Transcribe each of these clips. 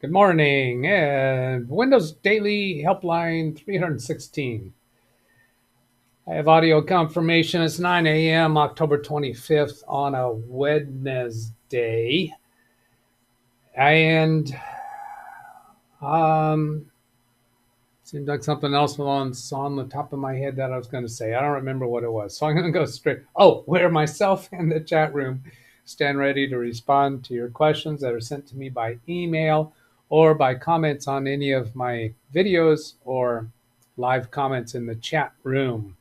Good morning. Windows Daily Helpline 316. I have audio confirmation. It's 9 a.m. October 25th on a Wednesday. And seems like something else was on the top of my head that I was going to say. I don't remember what it was. So I'm going to go straight. Oh, where myself and the chat room stand ready to respond to your questions that are sent to me by email or by comments on any of my videos or live comments in the chat room.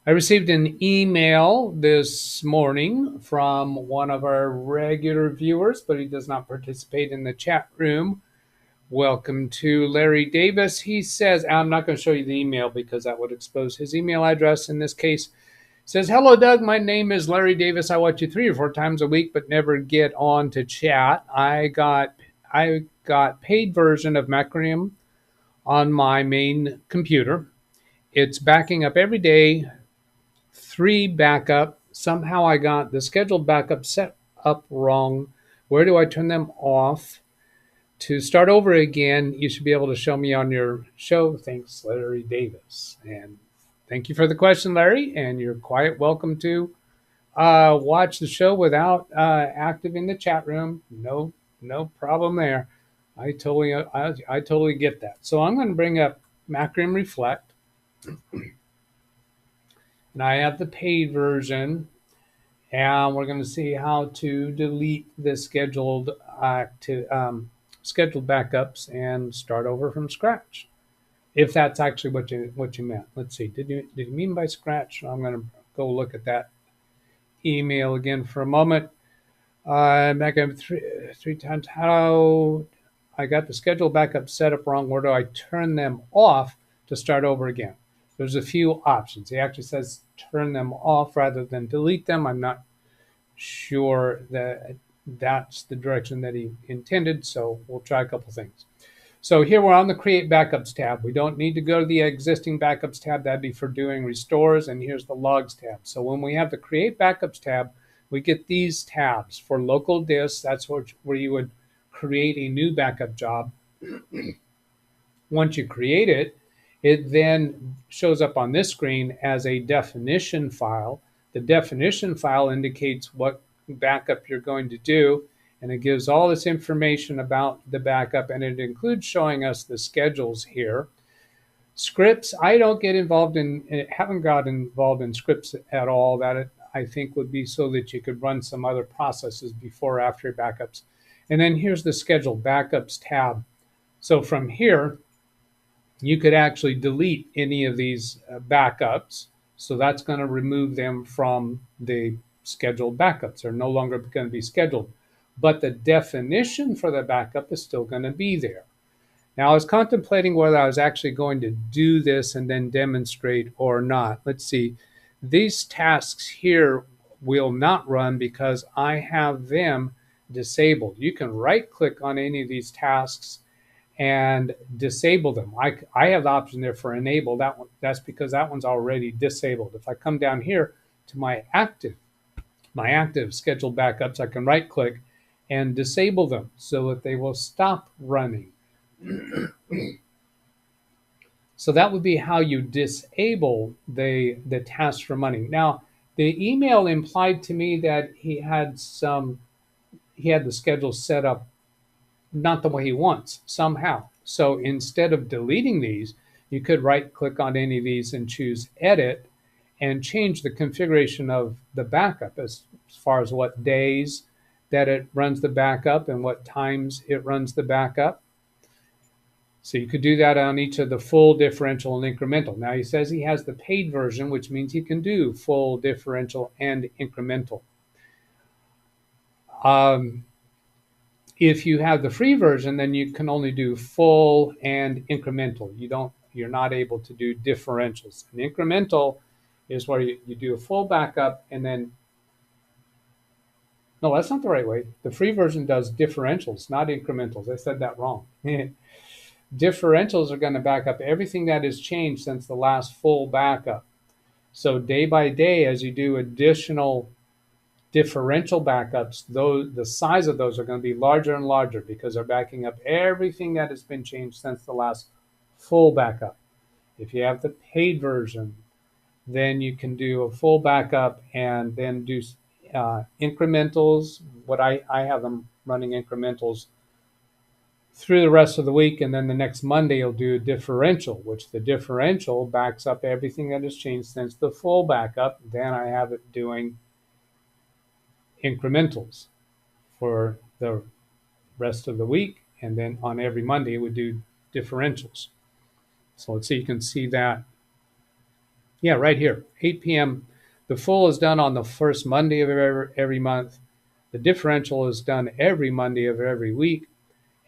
I received an email this morning from one of our regular viewers, but he does not participate in the chat room. Welcome to Larry Davis. He says, I'm not going to show you the email because that would expose his email address in this case. Says, hello, Doug. My name is Larry Davis. I watch you 3 or 4 times a week, but never get on to chat. I got paid version of Macrium on my main computer. It's backing up every day, 3 backup. Somehow I got the scheduled backup set up wrong. Where do I turn them off? To start over again, you should be able to show me on your show. Thanks, Larry Davis. And thank you for the question, Larry. And you're quite welcome to watch the show without activating the chat room. No problem there. I totally get that. So I'm going to bring up Macrium Reflect. And I have the paid version. And we're going to see how to delete the scheduled backups and start over from scratch, if that's actually what you meant. Let's see. Did you mean by scratch? I'm going to go look at that email again for a moment. Back up three times. How I got the scheduled backup set up wrong. Where do I turn them off to start over again? There's a few options. He actually says turn them off rather than delete them. I'm not sure that that's the direction that he intended, so we'll try a couple things. So here we're on the Create Backups tab. We don't need to go to the Existing Backups tab. That'd be for doing restores, and here's the Logs tab. So when we have the Create Backups tab, we get these tabs. For local disks, that's where you would create a new backup job. Once you create it, it then shows up on this screen as a definition file. The definition file indicates what backup you're going to do, and it gives all this information about the backup, and it includes showing us the schedules here. Scripts, I don't get involved in, haven't got involved in scripts at all. That I think would be so that you could run some other processes before or after backups. And then here's the Scheduled Backups tab. So from here, you could actually delete any of these backups. So that's going to remove them from the scheduled backups. They're no longer going to be scheduled. But the definition for the backup is still going to be there. Now, I was contemplating whether I was actually going to do this and then demonstrate or not. Let's see. These tasks here will not run because I have them disabled. You can right-click on any of these tasks and disable them. I have the option there for enable. That's because that one's already disabled. If I come down here to my active scheduled backups, I can right-click and disable them so that they will stop running. So that would be how you disable the task from running. Now, the email implied to me that he had the schedule set up not the way he wants somehow. So instead of deleting these, you could right-click on any of these and choose Edit and change the configuration of the backup as far as what days that it runs the backup and what times it runs the backup. So you could do that on each of the full, differential, and incremental. Now he says he has the paid version, which means he can do full, differential, and incremental. If you have the free version, then you can only do full and incremental. You're not able to do differentials. An incremental is where you do a full backup and then, no, that's not the right way. The free version does differentials, not incrementals. I said that wrong. Differentials are going to back up everything that has changed since the last full backup. So day by day, as you do additional differential backups, the size of those are going to be larger and larger because they're backing up everything that has been changed since the last full backup. If you have the paid version, then you can do a full backup and then do incrementals. What I have them running incrementals through the rest of the week, and then the next Monday you'll do a differential, which the differential backs up everything that has changed since the full backup. Then I have it doing incrementals for the rest of the week, and then on every Monday it would do differentials. So let's see, you can see that. Yeah, right here, 8 p.m. The full is done on the first Monday of every month. The differential is done every Monday of every week.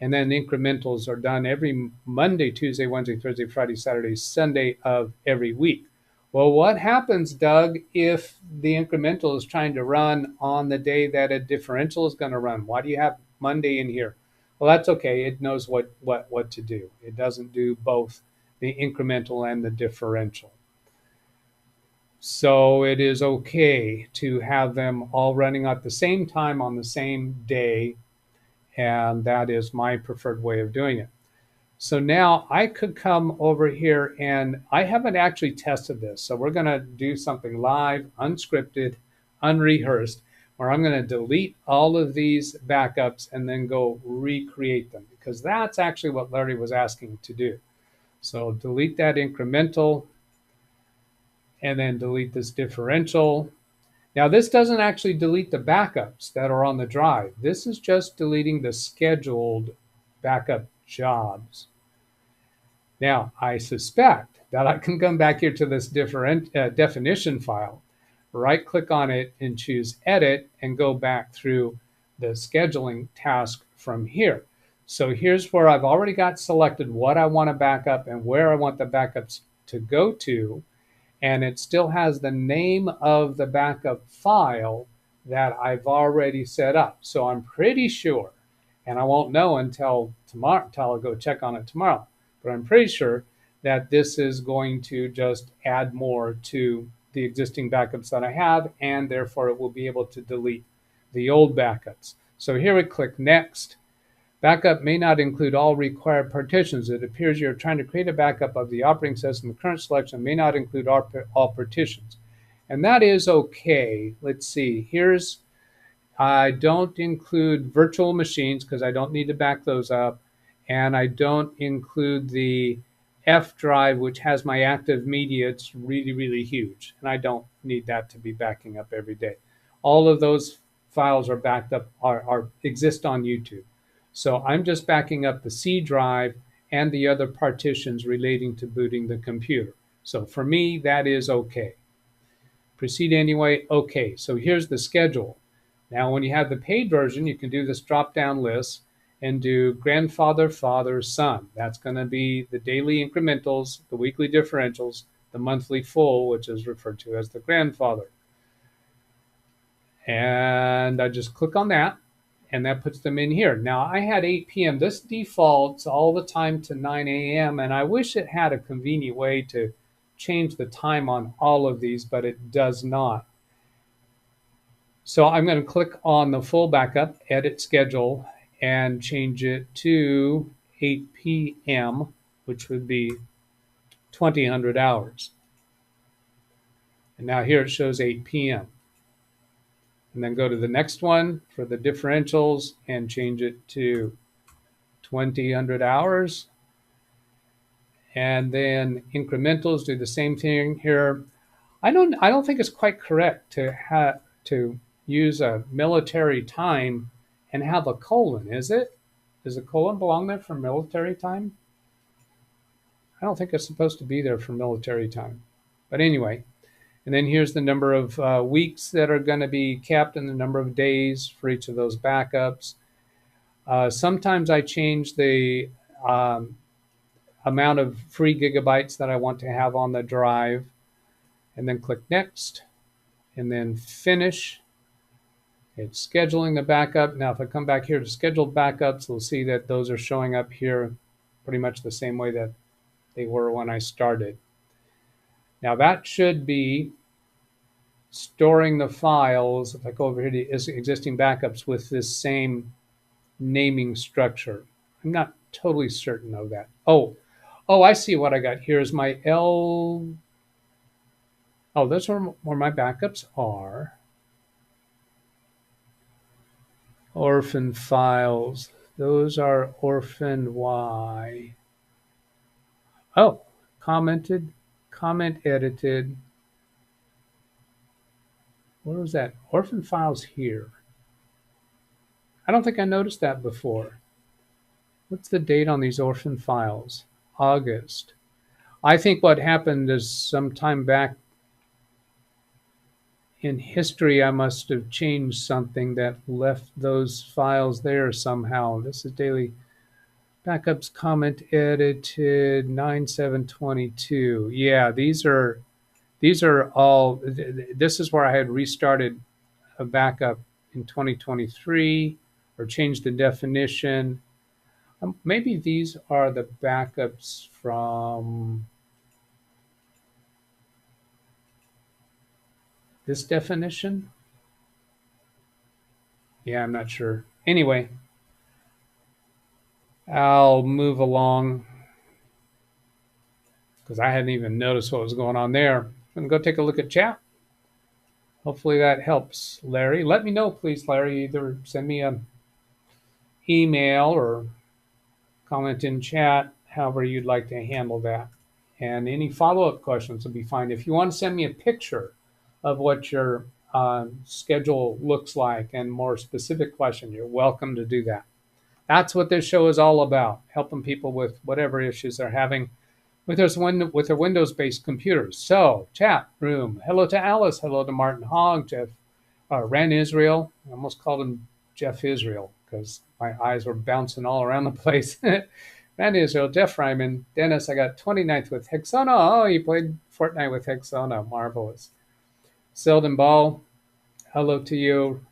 And then incrementals are done every Monday, Tuesday, Wednesday, Thursday, Friday, Saturday, Sunday of every week. Well, what happens, Doug, if the incremental is trying to run on the day that a differential is going to run? Why do you have Monday in here? Well, that's okay. It knows what to do. It doesn't do both the incremental and the differential. So it is okay to have them all running at the same time on the same day, and that is my preferred way of doing it. So now I could come over here, and I haven't actually tested this, so we're going to do something live, unscripted, unrehearsed, where I'm going to delete all of these backups and then go recreate them, because that's actually what Larry was asking to do. So delete that incremental, and then delete this differential. Now, this doesn't actually delete the backups that are on the drive. This is just deleting the scheduled backup jobs. Now, I suspect that I can come back here to this definition file, right-click on it and choose Edit, and go back through the scheduling task from here. So here's where I've already got selected what I want to back up and where I want the backups to go to. And it still has the name of the backup file that I've already set up. So I'm pretty sure, and I won't know until tomorrow, until I'll go check on it tomorrow, but I'm pretty sure that this is going to just add more to the existing backups that I have, and therefore it will be able to delete the old backups. So here we click Next. Backup may not include all required partitions. It appears you're trying to create a backup of the operating system. The current selection may not include all partitions. And that is okay. Let's see. I don't include virtual machines because I don't need to back those up. And I don't include the F drive, which has my active media. It's really, really huge. And I don't need that to be backing up every day. All of those files are backed up, exist on YouTube. So I'm just backing up the C drive and the other partitions relating to booting the computer. So for me, that is okay. Proceed anyway, okay. So here's the schedule. Now, when you have the paid version, you can do this drop-down list and do grandfather, father, son. That's going to be the daily incrementals, the weekly differentials, the monthly full, which is referred to as the grandfather. And I just click on that, and that puts them in here. Now, I had 8 p.m. This defaults all the time to 9 a.m., and I wish it had a convenient way to change the time on all of these, but it does not. So I'm going to click on the full backup, edit schedule, and change it to 8 p.m., which would be 2000 hours. And now here it shows 8 p.m. And then go to the next one for the differentials and change it to 2000 hours. And then incrementals, do the same thing here. I don't think it's quite correct to use a military time and have a colon, is it? Does a colon belong there for military time? I don't think it's supposed to be there for military time. But anyway, and then here's the number of weeks that are going to be kept and the number of days for each of those backups. Sometimes I change the amount of free gigabytes that I want to have on the drive, and then click Next, and then Finish. It's scheduling the backup. Now, if I come back here to scheduled backups, we'll see that those are showing up here pretty much the same way that they were when I started. Now, that should be storing the files, if I go over here to existing backups with this same naming structure. I'm not totally certain of that. Oh, I see what I got. Here's my L. Oh, those are where my backups are. Orphan files. Those are orphan Y. Oh, commented, comment edited. Where was that? Orphan files here. I don't think I noticed that before. What's the date on these orphan files? August. I think what happened is sometime back in history, I must have changed something that left those files there somehow. This is daily backups, comment edited 9/7/22. Yeah, these are all. This is where I had restarted a backup in 2023 or changed the definition. Maybe these are the backups from this definition. Yeah, I'm not sure. Anyway, I'll move along because I hadn't even noticed what was going on there. I'm going to go take a look at chat. Hopefully that helps, Larry. Let me know, please, Larry. Either send me an email or comment in chat, however you'd like to handle that. And any follow-up questions will be fine. If you want to send me a picture of what your schedule looks like and more specific question, you're welcome to do that. That's what this show is all about, helping people with whatever issues they're having with their Windows-based computers. So, chat room. Hello to Alice. Hello to Martin Hogg, Jeff, Ren Israel. I almost called him Jeff Israel because my eyes were bouncing all around the place. Ren Israel, Jeff Ryman, Dennis. I got 29th with Hexona. Oh, you played Fortnite with Hexona. Marvelous. Selden Ball. Hello to you.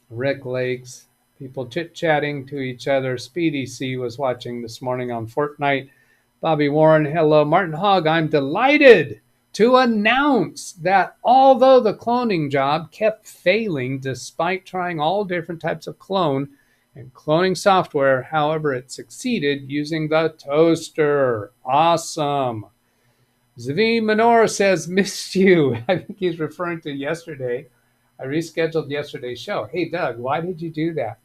Rick Lakes. People chit-chatting to each other. Speedy C was watching this morning on Fortnite. Bobby Warren, hello. Martin Hogg, I'm delighted to announce that although the cloning job kept failing despite trying all different types of clone and cloning software, however, it succeeded using the toaster. Awesome. Zavi Manor says, missed you. I think he's referring to yesterday. I rescheduled yesterday's show. Hey, Doug, why did you do that?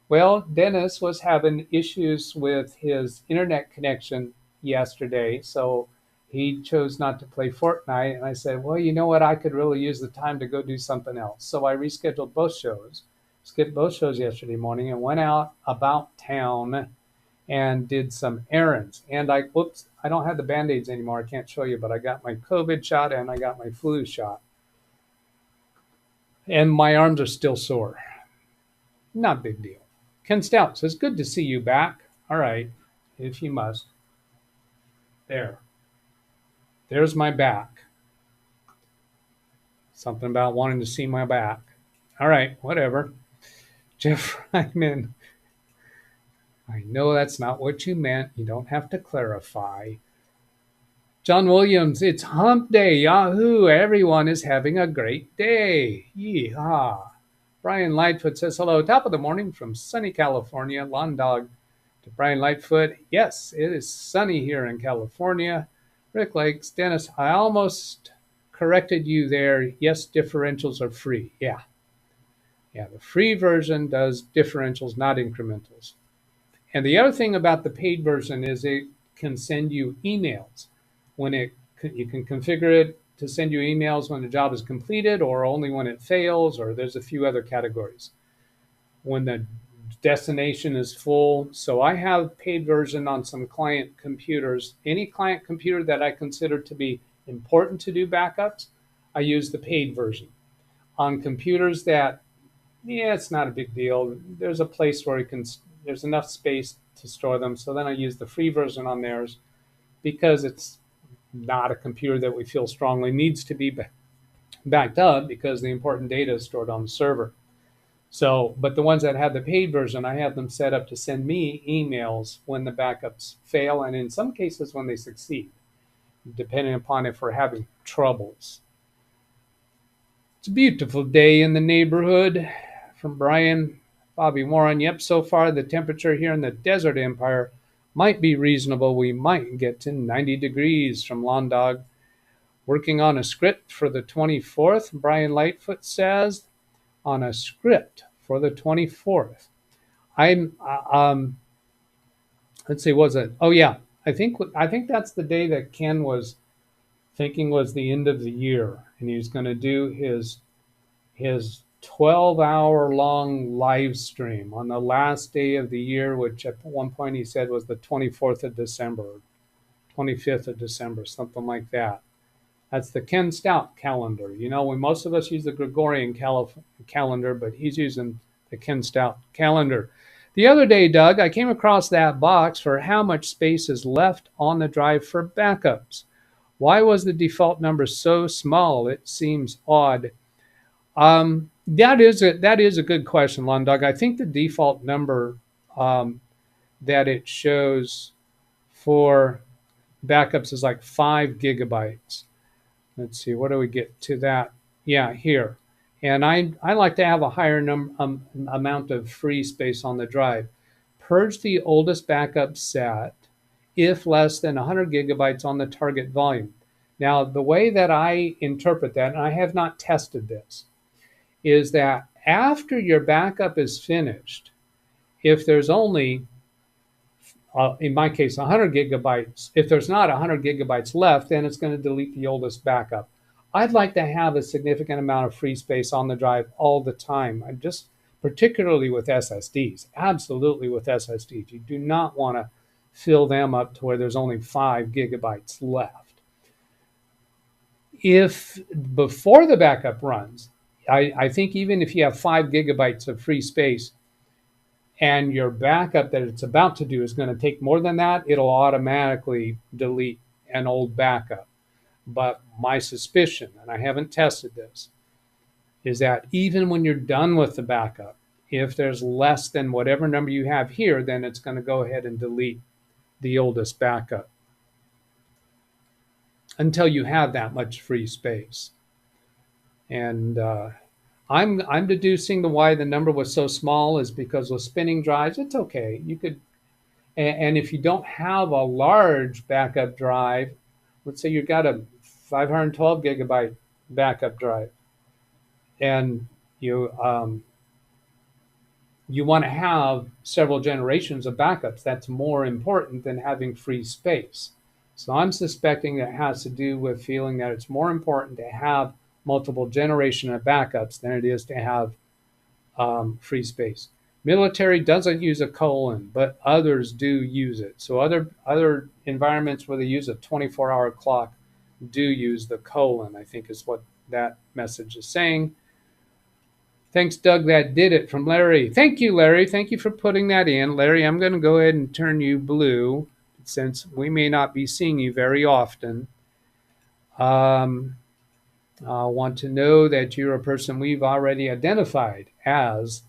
Well, Dennis was having issues with his internet connection yesterday, so he chose not to play Fortnite. And I said, well, you know what? I could really use the time to go do something else. So I rescheduled both shows, skipped both shows yesterday morning, and went out about town and did some errands. And I don't have the Band-Aids anymore. I can't show you, but I got my COVID shot and I got my flu shot. And my arms are still sore. Not a big deal. Ken Stout says, good to see you back. All right, if you must. There's my back. Something about wanting to see my back. All right, whatever. Jeff Ryman, I know that's not what you meant. You don't have to clarify. John Williams, it's hump day. Yahoo! Everyone is having a great day. Yeehaw. Brian Lightfoot says, hello, top of the morning from sunny California. Lawn Dog to Brian Lightfoot. Yes, it is sunny here in California. Rick Lakes, Dennis, I almost corrected you there. Yes, differentials are free. Yeah, the free version does differentials, not incrementals. And the other thing about the paid version is it can send you emails. You can configure it to send you emails when the job is completed or only when it fails, or there's a few other categories. When the destination is full. So I have paid version on some client computers. Any client computer that I consider to be important to do backups, I use the paid version. On computers that, it's not a big deal. There's a place where there's enough space to store them. So then I use the free version on theirs because it's not a computer that we feel strongly needs to be backed up because the important data is stored on the server. So, but the ones that have the paid version, I have them set up to send me emails when the backups fail, and in some cases when they succeed, depending upon if we're having troubles. It's a beautiful day in the neighborhood. From Brian, Bobby Warren. Yep, so far the temperature here in the Desert Empire might be reasonable. We might get to 90 degrees from Lawn Dog. Working on a script for the 24th, Brian Lightfoot says. On a script for the 24th. Let's see, was it? Oh yeah, I think that's the day that Ken was thinking was the end of the year, and he's going to do his 12-hour long live stream on the last day of the year, which at one point he said was the 24th of December, 25th of December, something like that. That's the Ken Stout calendar. You know, when most of us use the Gregorian calendar, but he's using the Ken Stout calendar. The other day, Doug, I came across that box for how much space is left on the drive for backups. Why was the default number so small? It seems odd. That is a good question, Lon Doug. I think the default number that it shows for backups is like 5 gigabytes. Let's see, what do we get to that? Yeah, here. And I like to have a higher amount of free space on the drive. Purge the oldest backup set if less than 100 gigabytes on the target volume. Now, the way that I interpret that, and I have not tested this, is that after your backup is finished, if there's only, in my case, 100 gigabytes, if there's not 100 gigabytes left, then it's going to delete the oldest backup. I'd like to have a significant amount of free space on the drive all the time. I'm just, particularly with SSDs, absolutely with SSDs. You do not want to fill them up to where there's only 5 gigabytes left. If before the backup runs, I think even if you have 5 gigabytes of free space and your backup that it's about to do is going to take more than that, it'll automatically delete an old backup. But my suspicion, and I haven't tested this, is that even when you're done with the backup, if there's less than whatever number you have here, then it's going to go ahead and delete the oldest backup until you have that much free space. And I'm deducing why the number was so small is because with spinning drives, it's okay. You could, and if you don't have a large backup drive, let's say you've got a 512 gigabyte backup drive, and you want to have several generations of backups. That's more important than having free space. So I'm suspecting that has to do with feeling that it's more important to have multiple generation of backups than it is to have free space. Military doesn't use a colon, but others do use it. So other environments where they use a 24-hour clock do use the colon, I think is what that message is saying. Thanks, Doug. That did it from Larry. Thank you, Larry. Thank you for putting that in. Larry, I'm going to go ahead and turn you blue since we may not be seeing you very often. I want to know that you're a person we've already identified as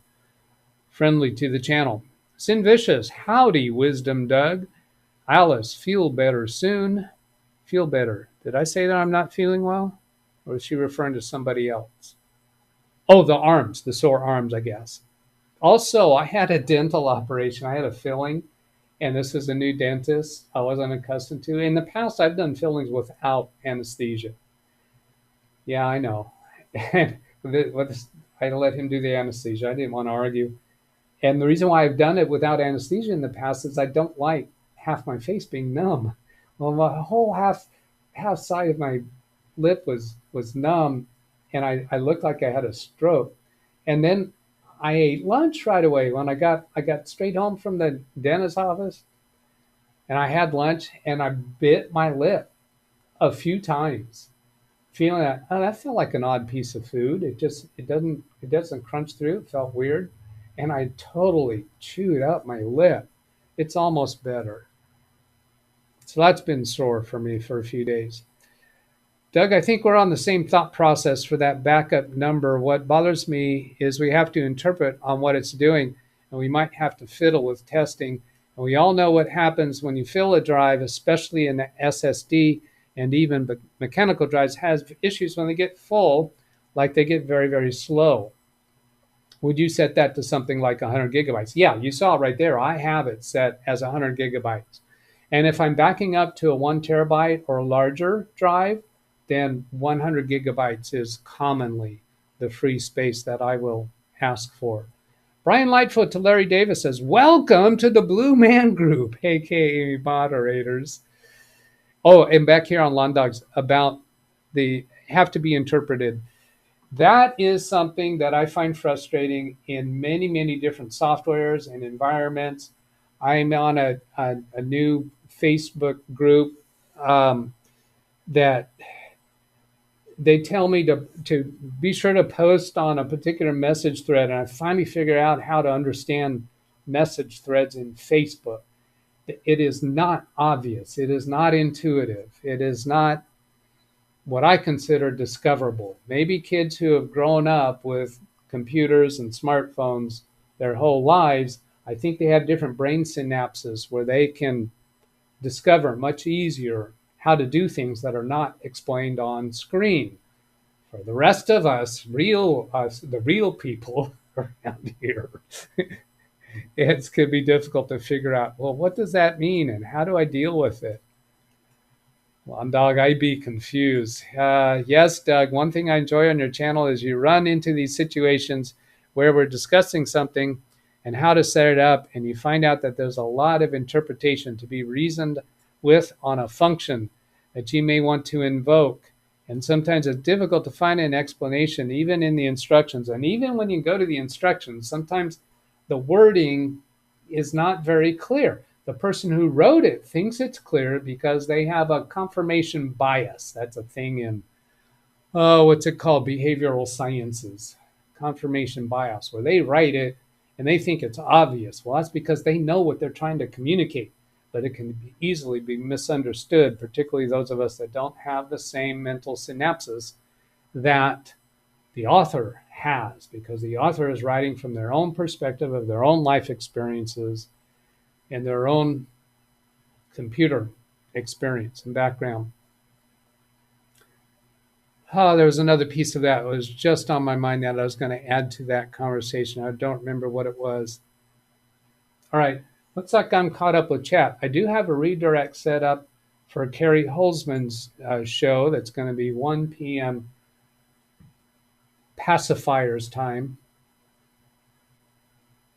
friendly to the channel. Sin Vicious, howdy, Wisdom Doug. Alice, feel better soon. Feel better. Did I say that I'm not feeling well? Or is she referring to somebody else? Oh, the arms, the sore arms, I guess. Also, I had a dental operation. I had a filling, and this is a new dentist I wasn't accustomed to. In the past, I've done fillings without anesthesia. Yeah, I know. I let him do the anesthesia. I didn't want to argue. And the reason why I've done it without anesthesia in the past is I don't like half my face being numb. Well, my whole half side of my lip was numb, and I looked like I had a stroke. And then I ate lunch right away when I got straight home from the dentist's office, and I had lunch, and I bit my lip a few times, feeling that, oh, that felt like an odd piece of food. It doesn't crunch through. It felt weird, and I totally chewed up my lip. It's almost better. So that's been sore for me for a few days. Doug, I think we're on the same thought process for that backup number. What bothers me is we have to interpret on what it's doing, and we might have to fiddle with testing. And we all know what happens when you fill a drive, especially in the SSD and even mechanical drives, has issues when they get full. like they get very, very slow. Would you set that to something like 100 gigabytes? Yeah, you saw right there. I have it set as 100 gigabytes. And if I'm backing up to a 1 terabyte or larger drive, then 100 gigabytes is commonly the free space that I will ask for. Brian Lightfoot to Larry Davis says, welcome to the Blue Man Group, aka moderators. Oh, and back here on Lawn Dogs about the have to be interpreted. That is something that I find frustrating in many, many different softwares and environments. I'm on a new Facebook group that they tell me to be sure to post on a particular message thread. And I finally figured out how to understand message threads in Facebook. It is not obvious. It is not intuitive. It is not what I consider discoverable. Maybe kids who have grown up with computers and smartphones their whole lives, I think they have different brain synapses where they can discover much easier how to do things that are not explained on screen. For the rest of us, the real people around here, it could be difficult to figure out, well, what does that mean and how do I deal with it? Well, Dog, I'd be confused. Yes, Doug, one thing I enjoy on your channel is you run into these situations where we're discussing something and how to set it up, and you find out that there's a lot of interpretation to be reasoned with on a function that you may want to invoke. And sometimes it's difficult to find an explanation, even in the instructions. And even when you go to the instructions, sometimes the wording is not very clear. The person who wrote it thinks it's clear because they have a confirmation bias. That's a thing in, what's it called? Behavioral sciences. Confirmation bias, where they write it and they think it's obvious. Well, that's because they know what they're trying to communicate, but it can easily be misunderstood, particularly those of us that don't have the same mental synapses that the author has, because the author is writing from their own perspective of their own life experiences and their own computer experience and background. Oh, there was another piece of that was just on my mind that I was going to add to that conversation. I don't remember what it was. All right, looks like I'm caught up with chat. I do have a redirect set up for Carrie Holzman's show that's going to be 1 p.m. pacifiers time,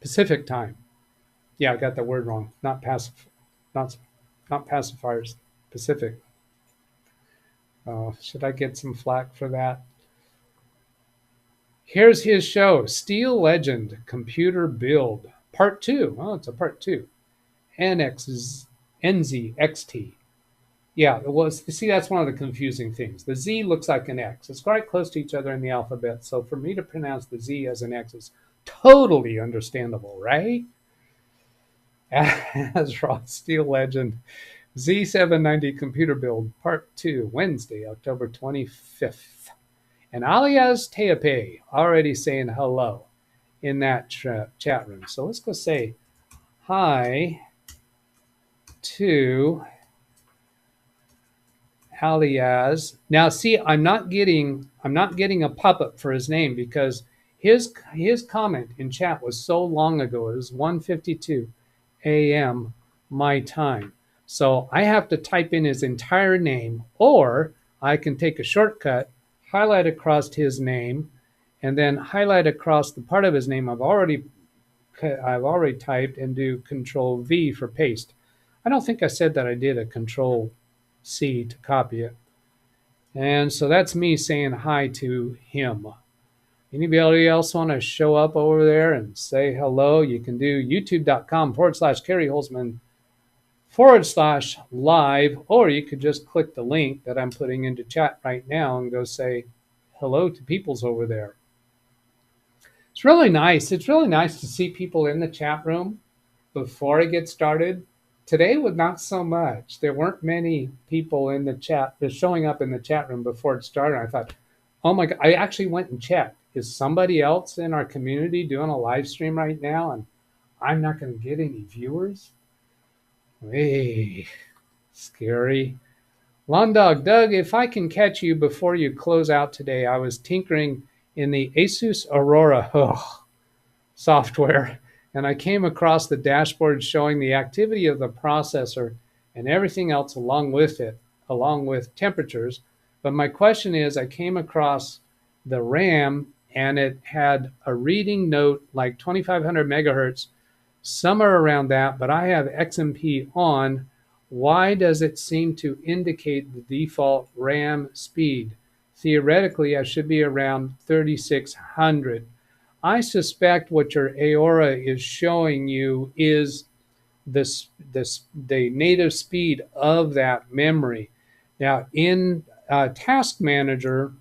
Pacific time. Yeah, I got the word wrong. Not pacifiers, Pacific. Should I get some flack for that? Here's his show, Steel Legend Computer Build, Part 2. Oh, it's a Part 2. NZXT. Yeah, well, see, that's one of the confusing things. The Z looks like an X. It's quite close to each other in the alphabet, so for me to pronounce the Z as an X is totally understandable, right? As Raw Steel Legend, Z790 Computer Build, Part 2, Wednesday, October 25th. And Alias Teape already saying hello in that chat room. So let's go say hi to Alias. Now, see, I'm not getting a pop-up for his name because his comment in chat was so long ago. It was 1:52 a.m. my time. So I have to type in his entire name, or I can take a shortcut, highlight across his name, and then highlight across the part of his name I've already typed and do Control V for paste. I don't think I said that I did a Control C to copy it. And so that's me saying hi to him. Anybody else want to show up over there and say hello? You can do youtube.com/Carrie Holzman /live, or you could just click the link that I'm putting into chat right now and go say hello to peoples over there. It's really nice. It's really nice to see people in the chat room before I get started. Today was not so much. There weren't many people in the chat, showing up in the chat room before it started. I thought, oh my God, I actually went and checked. Is somebody else in our community doing a live stream right now and I'm not going to get any viewers? Hey, scary. Lawn Dog, Doug, if I can catch you before you close out today, I was tinkering in the Asus Aurora software, and I came across the dashboard showing the activity of the processor and everything else along with it, along with temperatures. But my question is, I came across the RAM and it had a reading note like 2500 megahertz, somewhere around that, but I have XMP on. Why does it seem to indicate the default RAM speed? Theoretically, I should be around 3600. I suspect what your Aora is showing you is the native speed of that memory. Now, in Task Manager,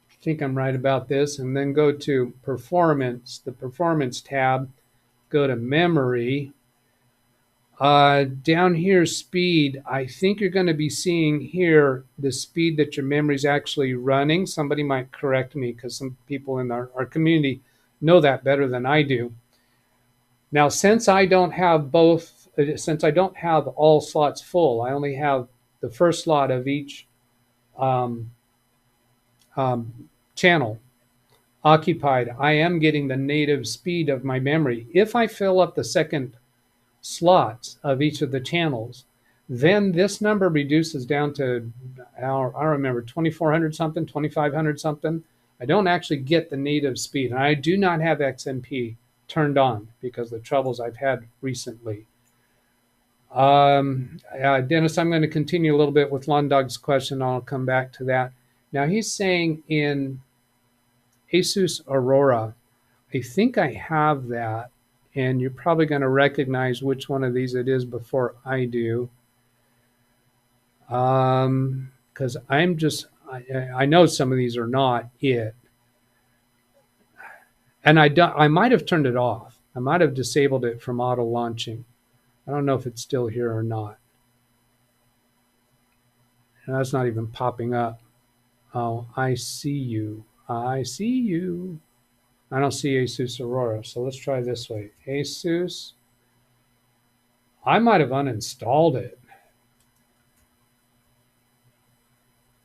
I think I'm right about this, and then go to Performance, the Performance tab, go to Memory. Down here, speed, I think you're going to be seeing here the speed that your memory is actually running. Somebody might correct me because some people in our community know that better than I do. Now, since I don't have all slots full, I only have the first slot of each um, channel occupied. I am getting the native speed of my memory. If I fill up the second slots of each of the channels, then this number reduces down to, I remember, 2400 something, 2500 something. I don't actually get the native speed. And I do not have XMP turned on because of the troubles I've had recently. Dennis, I'm going to continue a little bit with Lawn Dog's question. I'll come back to that. Now, he's saying in Asus Aurora, I think I have that, and you're probably going to recognize which one of these it is before I do. Because I know some of these are not it. And I might have turned it off. I might have disabled it from auto launching. I don't know if it's still here or not. And that's not even popping up. Oh, I see you. I see you. I don't see Asus Aurora, so let's try this way. Asus. I might have uninstalled it.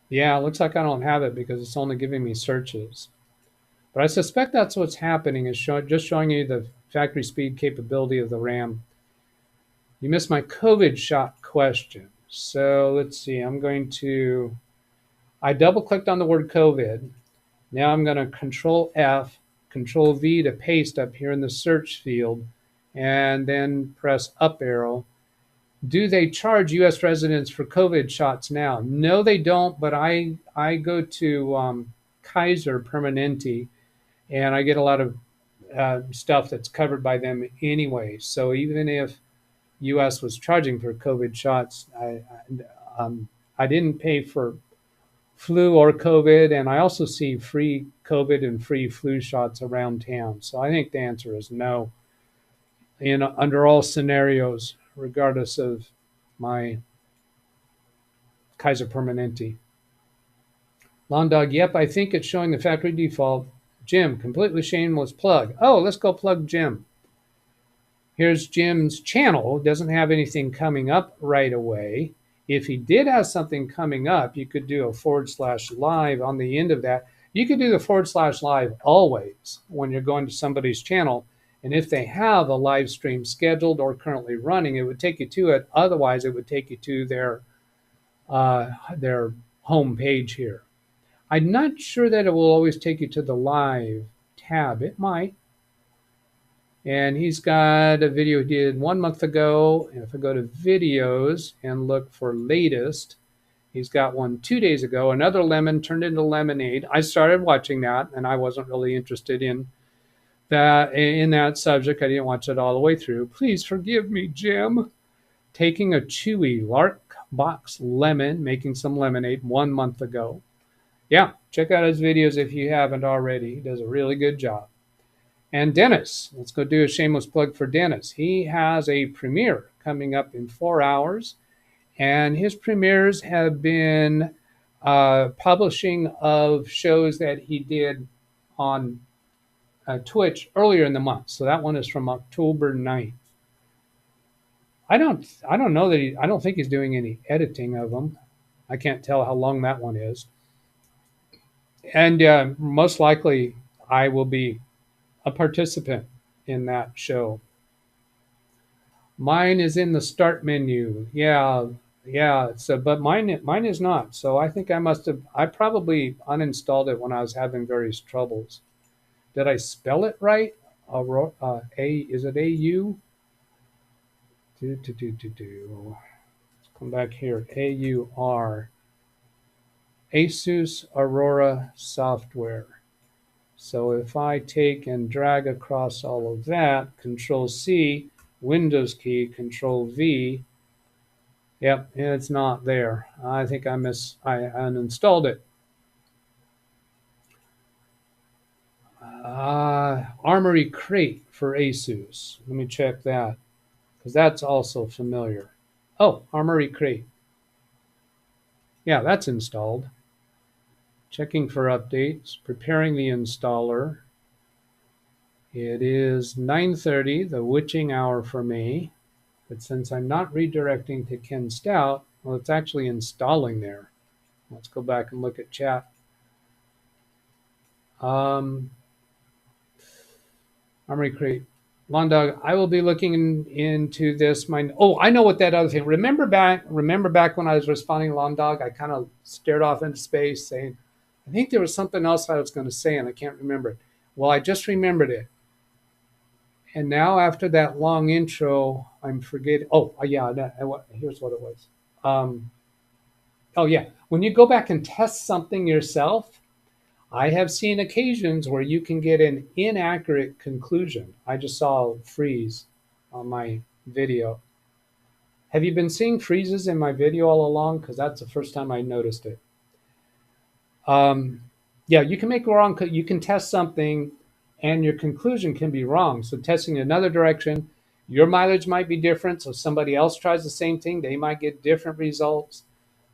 Yeah, it looks like I don't have it because it's only giving me searches. But I suspect that's what's happening, is just showing you the factory speed capability of the RAM. You missed my COVID shot question. So let's see, I double clicked on the word COVID. Now I'm going to Control F, Control V to paste up here in the search field, and then press up arrow. Do they charge U.S. residents for COVID shots now? No, they don't, but I go to Kaiser Permanente, and I get a lot of stuff that's covered by them anyway. So even if U.S. was charging for COVID shots, I didn't pay for flu or COVID, and I also see free COVID and free flu shots around town. So I think the answer is no, under all scenarios, regardless of my Kaiser Permanente. Lawn Dog, yep, I think it's showing the factory default. Jim, completely shameless plug. Oh, let's go plug Jim. Here's Jim's channel. Doesn't have anything coming up right away. If he did have something coming up, you could do a /live on the end of that. You could do the /live always when you're going to somebody's channel. And if they have a live stream scheduled or currently running, it would take you to it. Otherwise, it would take you to their home page here. I'm not sure that it will always take you to the live tab. It might. And he's got a video he did 1 month ago. And if I go to videos and look for latest, he's got one 2 days ago. Another lemon turned into lemonade. I started watching that, and I wasn't really interested in that subject. I didn't watch it all the way through. Please forgive me, Jim. Taking a chewy Lark Box lemon, making some lemonade 1 month ago. Yeah, check out his videos if you haven't already. He does a really good job. And Dennis, let's go do a shameless plug for Dennis. He has a premiere coming up in 4 hours, and his premieres have been publishing of shows that he did on Twitch earlier in the month. So that one is from October 9th. I don't think he's doing any editing of them. I can't tell how long that one is. And most likely I will be a participant in that show. Mine is in the start menu. Yeah. So, but mine is not. So I think I probably uninstalled it when I was having various troubles. Did I spell it right? Is it AU? Let's come back here. AUR. Asus Aurora Software. So if I take and drag across all of that, Control C, Windows key, Control V, yep, it's not there. I think I uninstalled it. Armory Crate for Asus. Let me check that, because that's also familiar. Oh, Armory Crate. Yeah, that's installed. Checking for updates, preparing the installer. It is 9:30, the witching hour for me. But since I'm not redirecting to Ken Stout, well, it's actually installing there. Let's go back and look at chat. Armory Crate. Lawn Dog, I will be looking into this. I know what that other thing. Remember back when I was responding to Lawn Dog, I kind of stared off into space saying, I think there was something else I was going to say and I can't remember it. Well, I just remembered it. And now after that long intro, I'm forgetting. Oh, yeah, here's what it was. Oh, yeah. When you go back and test something yourself, I have seen occasions where you can get an inaccurate conclusion. I just saw a freeze on my video. Have you been seeing freezes in my video all along? Because that's the first time I noticed it. Yeah, you can make wrong. You can test something and your conclusion can be wrong. So testing another direction, your mileage might be different. So somebody else tries the same thing, they might get different results.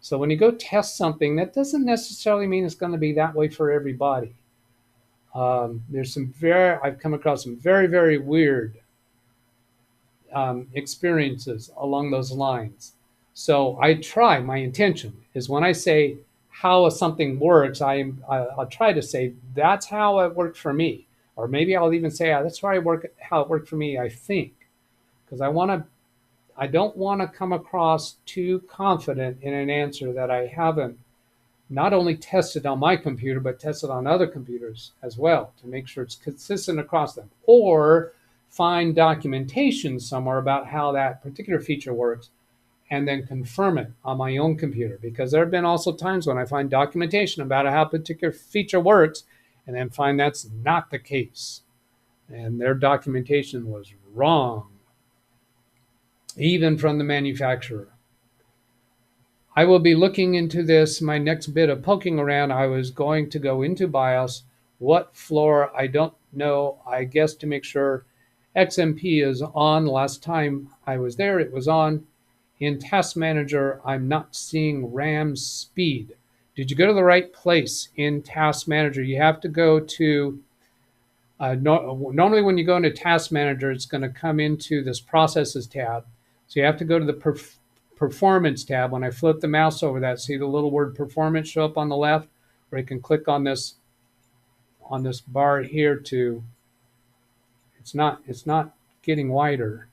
So when you go test something, that doesn't necessarily mean it's going to be that way for everybody. I've come across some very, very weird experiences along those lines. So my intention is when I say how something works, I'll try to say that's how it worked for me. Or maybe I'll even say that's how it worked for me, I think. Because I don't want to come across too confident in an answer that I haven't not only tested on my computer, but tested on other computers as well to make sure it's consistent across them. Or find documentation somewhere about how that particular feature works and then confirm it on my own computer. Because there have been also times when I find documentation about how a particular feature works and then find that's not the case. And their documentation was wrong, even from the manufacturer. I will be looking into this. My next bit of poking around, I was going to go into BIOS. What floor, I don't know. I guess to make sure XMP is on. Last time I was there, it was on. In Task Manager, I'm not seeing RAM speed. Did you go to the right place in Task Manager? You have to go to, normally when you go into Task Manager, it's going to come into this Processes tab. So you have to go to the Performance tab. When I flip the mouse over that, see the little word Performance show up on the left, where you can click on this bar here to, it's not getting wider.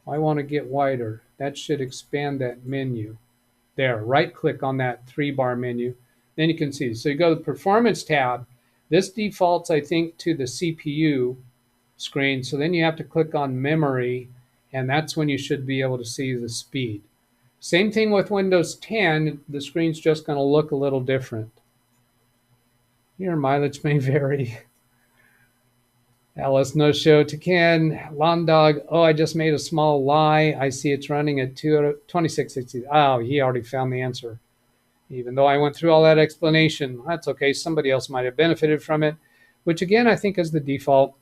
I want to get wider. That should expand that menu. There, right click on that 3-bar menu. Then you can see. So you go to the Performance tab. This defaults, I think, to the CPU screen. So then you have to click on Memory, and that's when you should be able to see the speed. Same thing with Windows 10. The screen's just going to look a little different. Your mileage may vary. Alice, no show to Ken. Lawn Dog, I just made a small lie. I see it's running at 2660. Oh, he already found the answer. Even though I went through all that explanation, that's okay. Somebody else might have benefited from it, which again, I think is the default.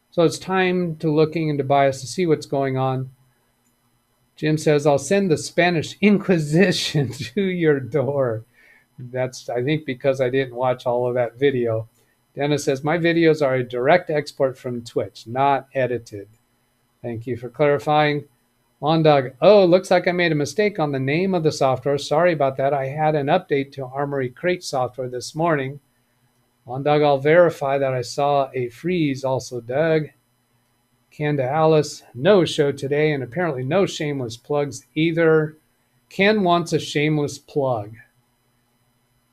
So it's time to looking into BIOS to see what's going on. Jim says, I'll send the Spanish Inquisition to your door. That's, I think, because I didn't watch all of that video. Dennis says, my videos are a direct export from Twitch, not edited. Thank you for clarifying. Lawn Dog, oh, looks like I made a mistake on the name of the software. Sorry about that. I had an update to Armory Crate software this morning. Lawn Dog, I'll verify that I saw a freeze also, Doug. Ken to Alice, no show today, and apparently no shameless plugs either. Ken wants a shameless plug.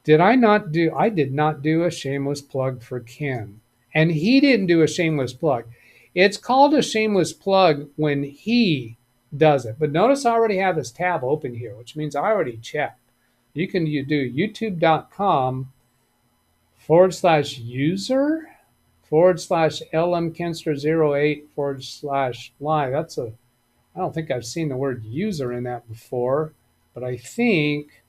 I did not do a shameless plug for Ken. And he didn't do a shameless plug. It's called a shameless plug when he does it. But notice I already have this tab open here, which means I already checked. You do youtube.com/user /lmkinster08/live. I don't think I've seen the word user in that before, but I think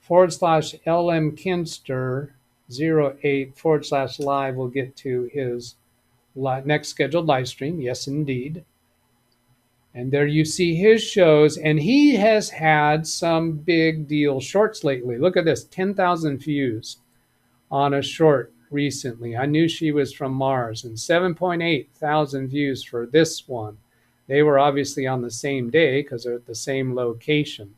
/lmkinster08/live will get to his next scheduled live stream. Yes, indeed. And there you see his shows, and he has had some big deal shorts lately. Look at this, 10,000 views on a short recently. I Knew She Was From Mars, and 7.8 thousand views for this one. They were obviously on the same day because they're at the same location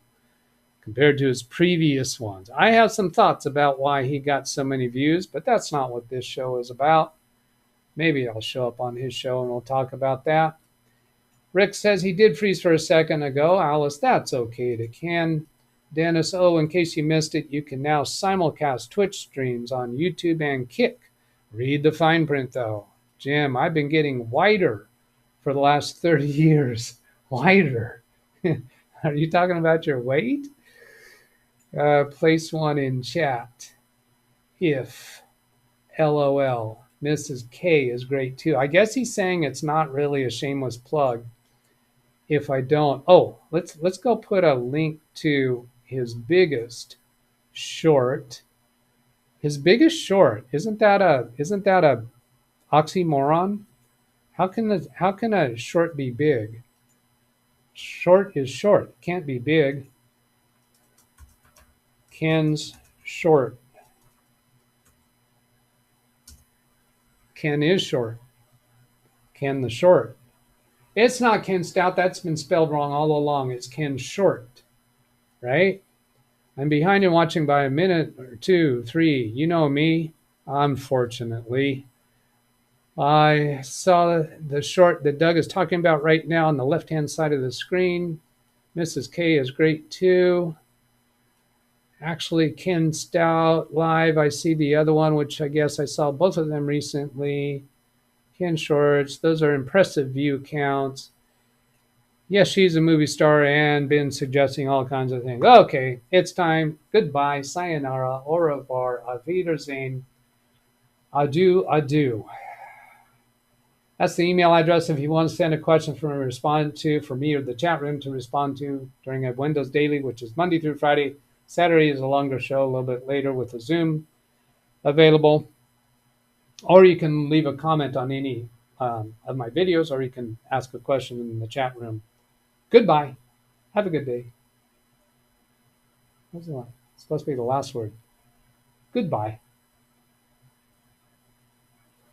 compared to his previous ones. I have some thoughts about why he got so many views, but that's not what this show is about. Maybe I'll show up on his show and we'll talk about that. Rick says he did freeze for a second ago. Alice, that's okay to Ken. Dennis, oh, in case you missed it, you can now simulcast Twitch streams on YouTube and Kick. Read the fine print, though. Jim, I've been getting whiter for the last 30 years. Whiter. Are you talking about your weight? Place one in chat. If LOL. Mrs. K is great too. I guess he's saying it's not really a shameless plug if I don't. Oh, let's go put a link to his biggest short. His biggest short, isn't that a oxymoron? How can a short be big? Short is short. It can't be big. Ken's short. Ken is short. Ken the short. It's not Ken Stout. That's been spelled wrong all along. It's Ken Short, right? I'm behind in watching by a minute or 2, 3. You know me, unfortunately. I saw the short that Doug is talking about right now on the left-hand side of the screen. Mrs. K is great too. Actually, Ken Stout live. I see the other one, which I guess I saw both of them recently. Ken Shorts. Those are impressive view counts. Yes, she's a movie star and been suggesting all kinds of things. Okay, it's time. Goodbye. Sayonara. Au revoir. Auf Wiedersehen. Adieu. Adieu. That's the email address if you want to send a question for me to respond to, for me or the chat room to respond to during a Windows Daily, which is Monday through Friday. Saturday is a longer show, a little bit later with a Zoom available. Or you can leave a comment on any of my videos, or you can ask a question in the chat room. Goodbye. Have a good day. What's the one? It's supposed to be the last word. Goodbye.